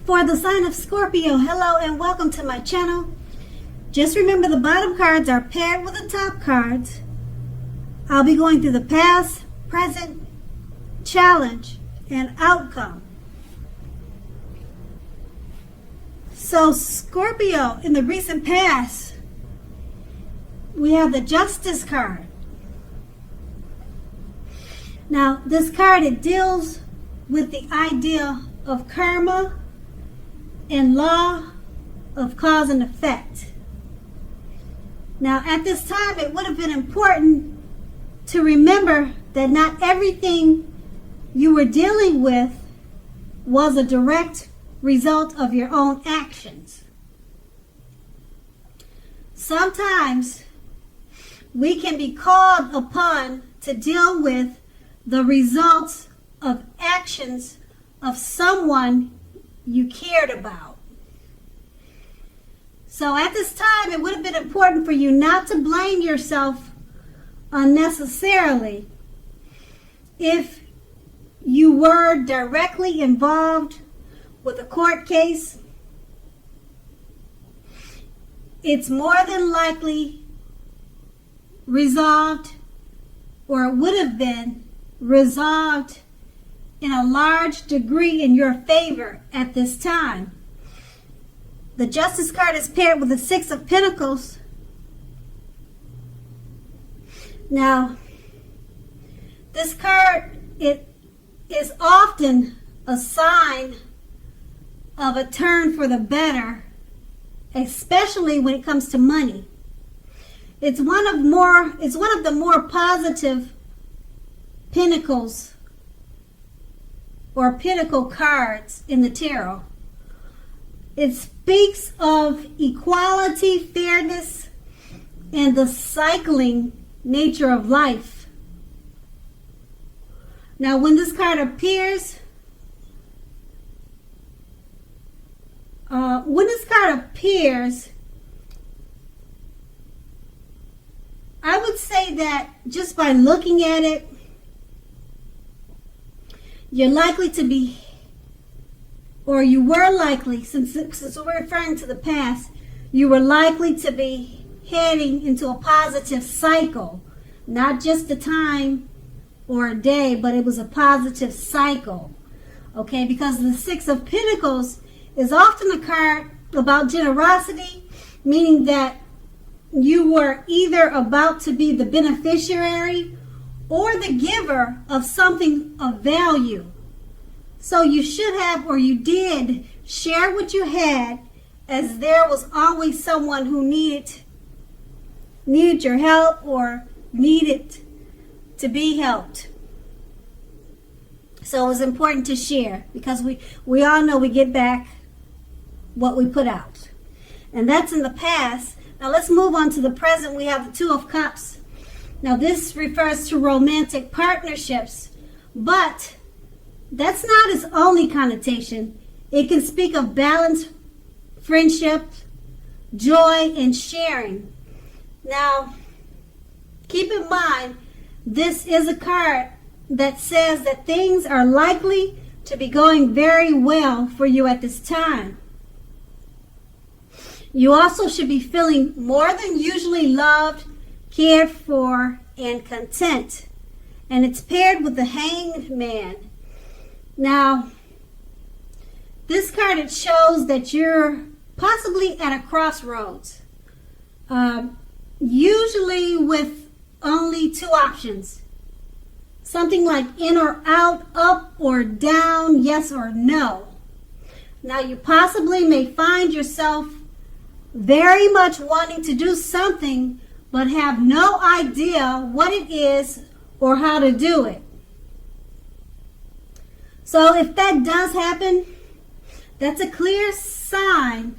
For the sign of Scorpio, hello and welcome to my channel. Just remember the bottom cards are paired with the top cards. I'll be going through the past, present, challenge, and outcome. So Scorpio, in the recent past, we have the Justice card. Now, this card, it deals with the idea of karma and law of cause and effect. Now, at this time, it would have been important to remember that not everything you were dealing with was a direct result of your own actions. Sometimes we can be called upon to deal with the results of actions of someone you cared about. So at this time, it would have been important for you not to blame yourself unnecessarily if you were directly involved with a court case. It's more than likely resolved, or it would have been resolved in a large degree in your favor at this time. The Justice card is paired with the Six of Pentacles. Now, this card, it is often a sign of a turn for the better, especially when it comes to money. It's one of the more positive pentacles or pinnacle cards in the tarot. It speaks of equality, fairness, and the cycling nature of life. Now, when this card appears, I would say that just by looking at it, you're likely to be, or you were likely, since we're referring to the past, you were likely to be heading into a positive cycle. Not just a time or a day, but it was a positive cycle. Okay, because the Six of Pentacles is often a card about generosity, meaning that you were either about to be the beneficiary or the giver of something of value. So you should have, or you did, share what you had, as there was always someone who needed your help or needed to be helped. So it was important to share, because we all know we get back what we put out. And that's in the past. Now let's move on to the present. We have the Two of Cups. Now this refers to romantic partnerships, but that's not its only connotation. It can speak of balance, friendship, joy, and sharing. Now, keep in mind, this is a card that says that things are likely to be going very well for you at this time. You also should be feeling more than usually loved, cared for, and content. And it's paired with the Hanged Man. Now, this card, it shows that you're possibly at a crossroads. Usually with only two options. Something like in or out, up or down, yes or no. Now, you possibly may find yourself very much wanting to do something, but have no idea what it is or how to do it. So if that does happen, that's a clear sign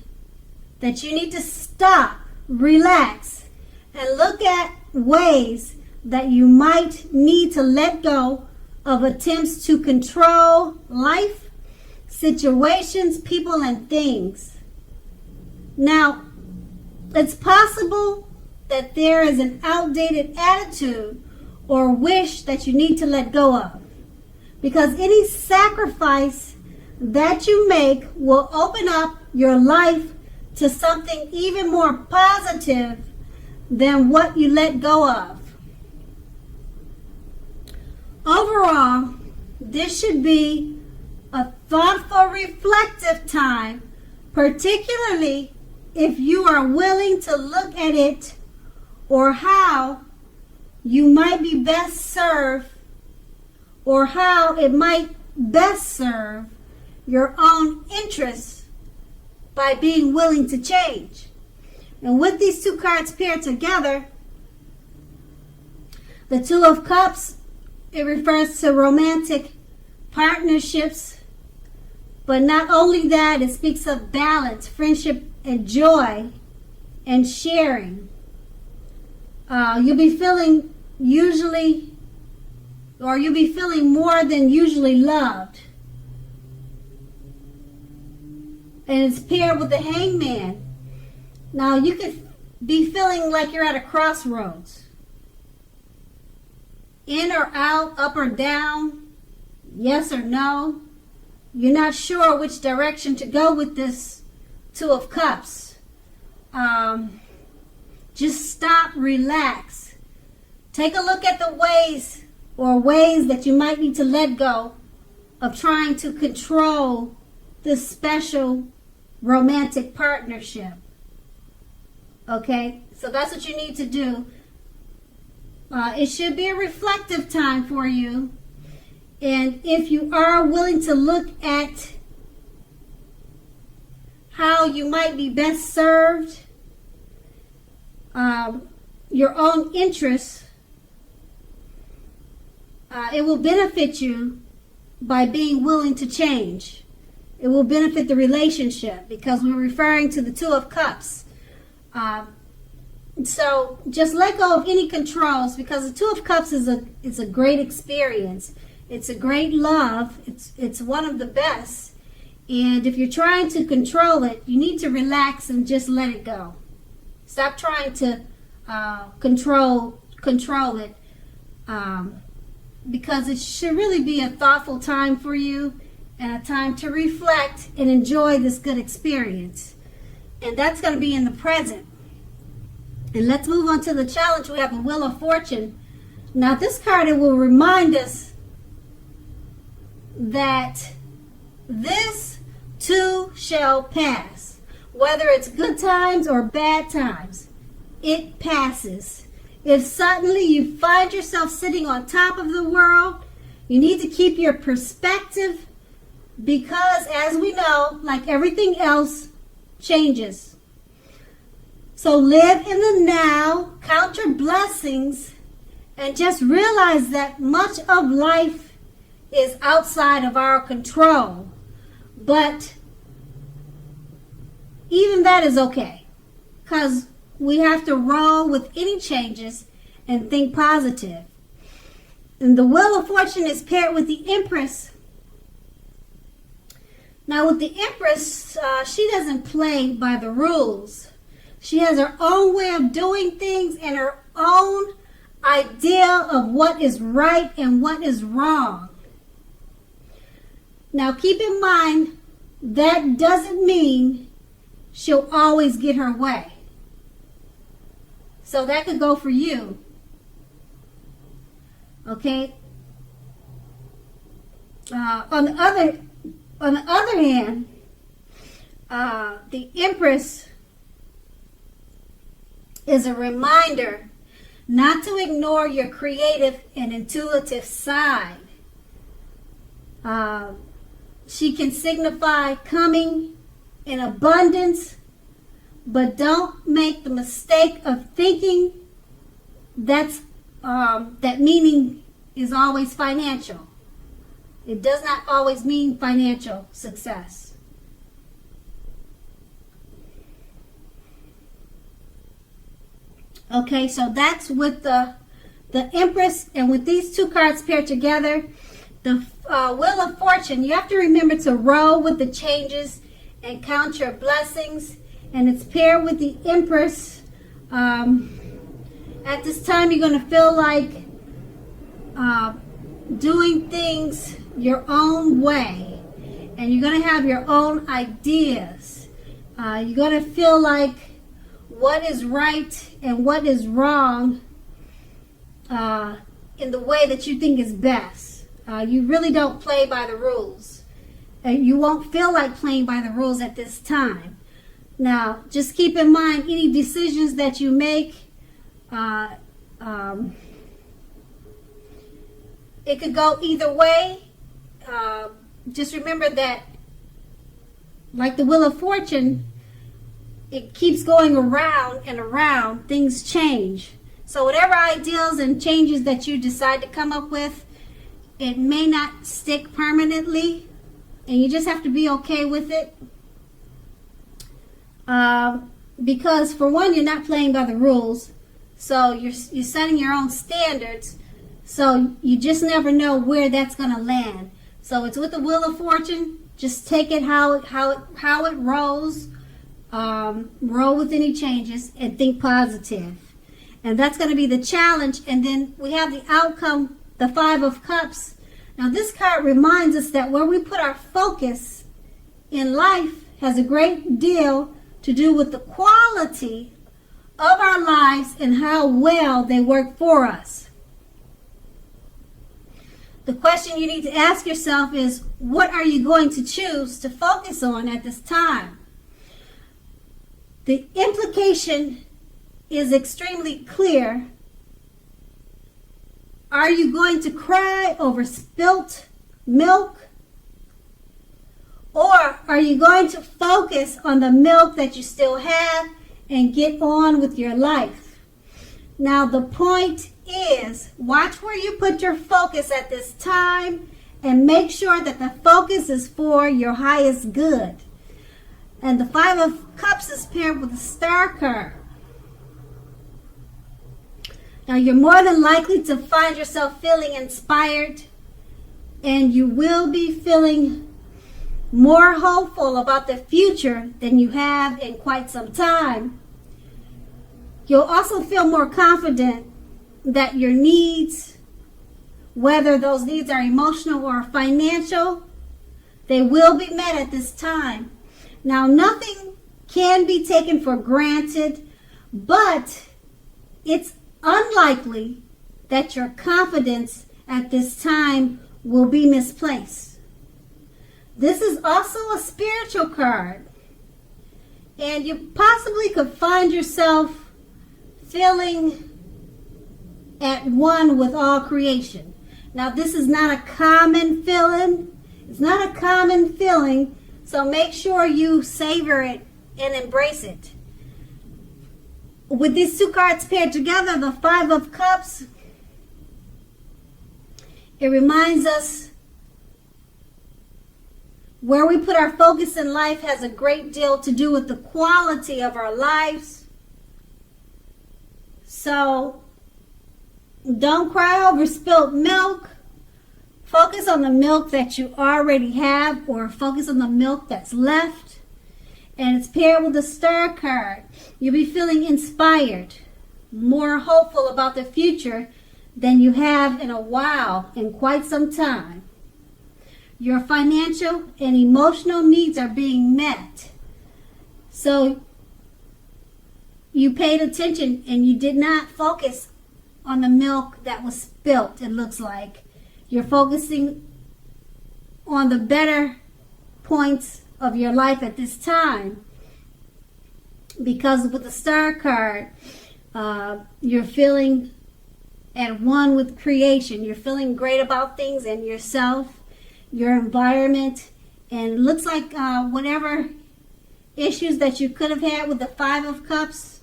that you need to stop, relax, and look at ways that you might need to let go of attempts to control life, situations, people, and things. Now, it's possible that there is an outdated attitude or wish that you need to let go of, because any sacrifice that you make will open up your life to something even more positive than what you let go of. Overall, this should be a thoughtful, reflective time, particularly if you are willing to look at it or how you might be best served, or how it might best serve your own interests by being willing to change. And with these two cards paired together, the Two of Cups, it refers to romantic partnerships, but not only that, it speaks of balance, friendship, and joy, and sharing. You'll be feeling more than usually loved. And it's paired with the Hangman. Now, you could be feeling like you're at a crossroads. In or out, up or down, yes or no. You're not sure which direction to go with this Two of Cups. Just stop, relax. Take a look at the ways that you might need to let go of trying to control this special romantic partnership. Okay, so that's what you need to do. It should be a reflective time for you. And if you are willing to look at how you might be best served, your own interests, it will benefit you by being willing to change. It will benefit the relationship because we're referring to the Two of Cups. So just let go of any controls, because the Two of Cups is a great experience. It's a great love. It's one of the best. And if you're trying to control it, you need to relax and just let it go. Stop trying to control it, because it should really be a thoughtful time for you and a time to reflect and enjoy this good experience. And that's going to be in the present. And let's move on to the challenge. We have a Wheel of Fortune. Now, this card, it will remind us that this too shall pass. Whether it's good times or bad times, it passes. If suddenly you find yourself sitting on top of the world, you need to keep your perspective, because as we know, like everything else, changes. So live in the now, count your blessings, and just realize that much of life is outside of our control. But even that is okay, because we have to roll with any changes and think positive. And the Wheel of Fortune is paired with the Empress. Now with the Empress, she doesn't play by the rules. She has her own way of doing things and her own idea of what is right and what is wrong. Now keep in mind, that doesn't mean she'll always get her way. So that could go for you. Okay? On the other hand, the Empress is a reminder not to ignore your creative and intuitive side. She can signify coming in abundance, but don't make the mistake of thinking that meaning is always financial. It does not always mean financial success. Okay, so that's with the Empress, and with these two cards paired together, the Wheel of Fortune, you have to remember to roll with the changes and count your blessings. And it's paired with the Empress. At this time, you're going to feel like doing things your own way. and you're going to have your own ideas. You're going to feel like what is right and what is wrong in the way that you think is best. You really don't play by the rules. You won't feel like playing by the rules at this time. Now, just keep in mind any decisions that you make, it could go either way. Just remember that, like the Wheel of Fortune, it keeps going around and around. Things change. So whatever ideals and changes that you decide to come up with, it may not stick permanently, and you just have to be okay with it. Because for one, you're not playing by the rules, so you're setting your own standards. So you just never know where that's going to land. So it's with the Wheel of Fortune. Just take it how it rolls. Roll with any changes and think positive. And that's going to be the challenge. And then we have the outcome, the Five of Cups. Now this card reminds us that where we put our focus in life has a great deal to do with the quality of our lives and how well they work for us. The question you need to ask yourself is, what are you going to choose to focus on at this time? The implication is extremely clear. Are you going to cry over spilt milk? Or are you going to focus on the milk that you still have and get on with your life? Now the point is, watch where you put your focus at this time and make sure that the focus is for your highest good. And the Five of Cups is paired with the Star card. Now you're more than likely to find yourself feeling inspired, and you will be feeling more hopeful about the future than you have in quite some time. You'll also feel more confident that your needs, whether those needs are emotional or financial, they will be met at this time. Now, nothing can be taken for granted, but it's unlikely that your confidence at this time will be misplaced. This is also a spiritual card, and you possibly could find yourself feeling at one with all creation. Now, this is not a common feeling. It's not a common feeling, so make sure you savor it and embrace it. With these two cards paired together, the Five of Cups, it reminds us where we put our focus in life has a great deal to do with the quality of our lives. So don't cry over spilt milk. Focus on the milk that you already have, or focus on the milk that's left. And it's paired with the Star card. You'll be feeling inspired, more hopeful about the future than you have in a while, in quite some time. Your financial and emotional needs are being met. So you paid attention and you did not focus on the milk that was spilt, it looks like. You're focusing on the better points of your life at this time. Because with the Star card, you're feeling at one with creation. You're feeling great about things and yourself, your environment, and it looks like whatever issues that you could have had with the Five of Cups,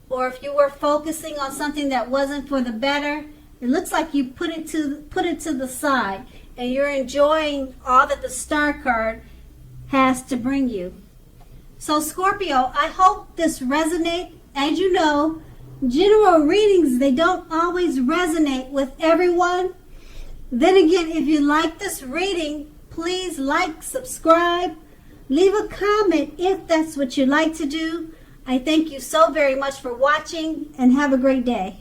or if you were focusing on something that wasn't for the better, it looks like you put it to the side, and you're enjoying all that the Star card has to bring you. So Scorpio, I hope this resonates. As you know, general readings, they don't always resonate with everyone. Then again, if you like this reading, please like, subscribe, leave a comment if that's what you like to do. I thank you so very much for watching, and have a great day.